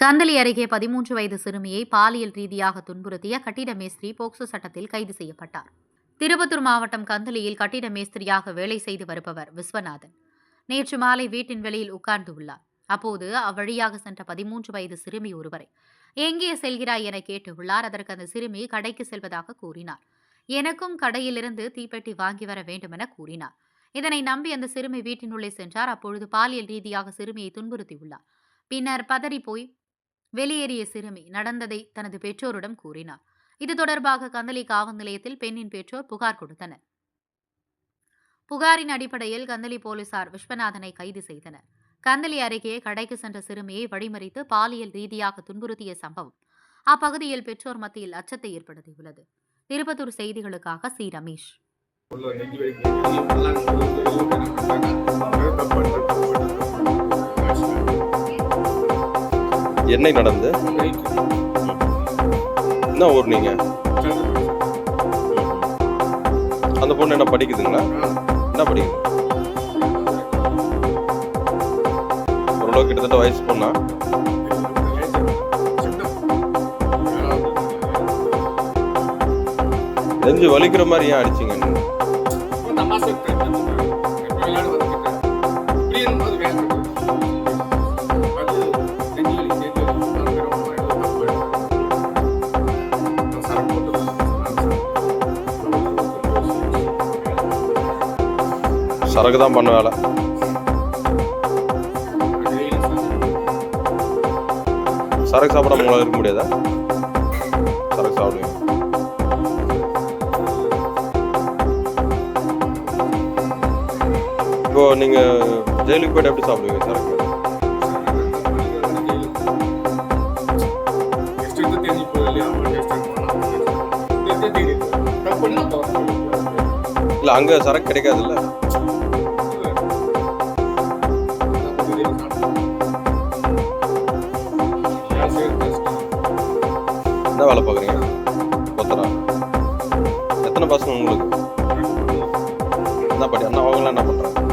கந்தளி அருகே 13 வயது சிறுமியை பாலியல் ரீதியாக துன்புறுத்திய கட்டிட மேஸ்திரி போக்சோ சட்டத்தில் கைது செய்யப்பட்டார். திருப்பத்தூர் மாவட்டம் கந்தளியில் கட்டிட மேஸ்திரியாக வேலை செய்து வருபவர் விஸ்வநாதன் நேற்று மாலை வீட்டின் வெளியில் உட்கார்ந்துள்ளார். அப்போது அவ்வழியாக சென்ற 13 வயது சிறுமி ஒருவரை எங்கே செல்கிறாய் என கேட்டுள்ளார். அதற்கு அந்த சிறுமி கடைக்கு செல்வதாக கூறினார். எனக்கும் கடையிலிருந்து தீப்பெட்டி வாங்கி வர வேண்டும் என கூறினார். இதனை நம்பி அந்த சிறுமி வீட்டினுள்ளே சென்றார். அப்பொழுது பாலியல் ரீதியாக சிறுமியை துன்புறுத்தியுள்ளார். பின்னர் பதறி போய் வெளியேறிய சிறுமி நடந்ததை தனது பெற்றோரிடம் கூறினார். இது தொடர்பாக கந்தளி காவல் நிலையத்தில் பெண்ணின் பெற்றோர் புகார் கொடுத்தனர். புகாரின் அடிப்படையில் கந்தளி போலீசார் விஸ்வநாதனை கைது செய்தனர். கந்தளி அருகே கடைக்கு சென்ற சிறுமியை வழிமறித்து பாலியல் ரீதியாக துன்புறுத்திய சம்பவம் அப்பகுதியில் பெற்றோர் மத்தியில் அச்சத்தை ஏற்படுத்தியுள்ளது. திருப்பத்தூர் செய்திகளுக்காக சி. ரமேஷ். என்ன நடந்து என்ன ஊர் நீங்க? அந்த பொண்ணு என்ன படிக்குதுங்களா? என்ன படிக்குது? ஓரளவு கிட்டத்தட்ட வயசு பொண்ணா? நெஞ்சு வலிக்கிற மாதிரி ஏன் அடிச்சிங்க? சரக்கு தான் பண்ண வேலை. சரக்கு சாப்பிடாம உங்களால் இருக்க முடியாதா? சரக்கு சாப்பிடுவீங்க. இப்போ நீங்க ஜெயிலுக்கு போயிட்டு எப்படி சாப்பிடுவீங்க சரக்கு? இல்ல அங்க சரக்கு கிடைக்காதுல்ல? என்ன வேலை பார்க்குறீங்க? கொத்தரா? எத்தனை பசங்க உங்களுக்கு? என்ன அவங்களாம் என்ன பண்ணுறாங்க?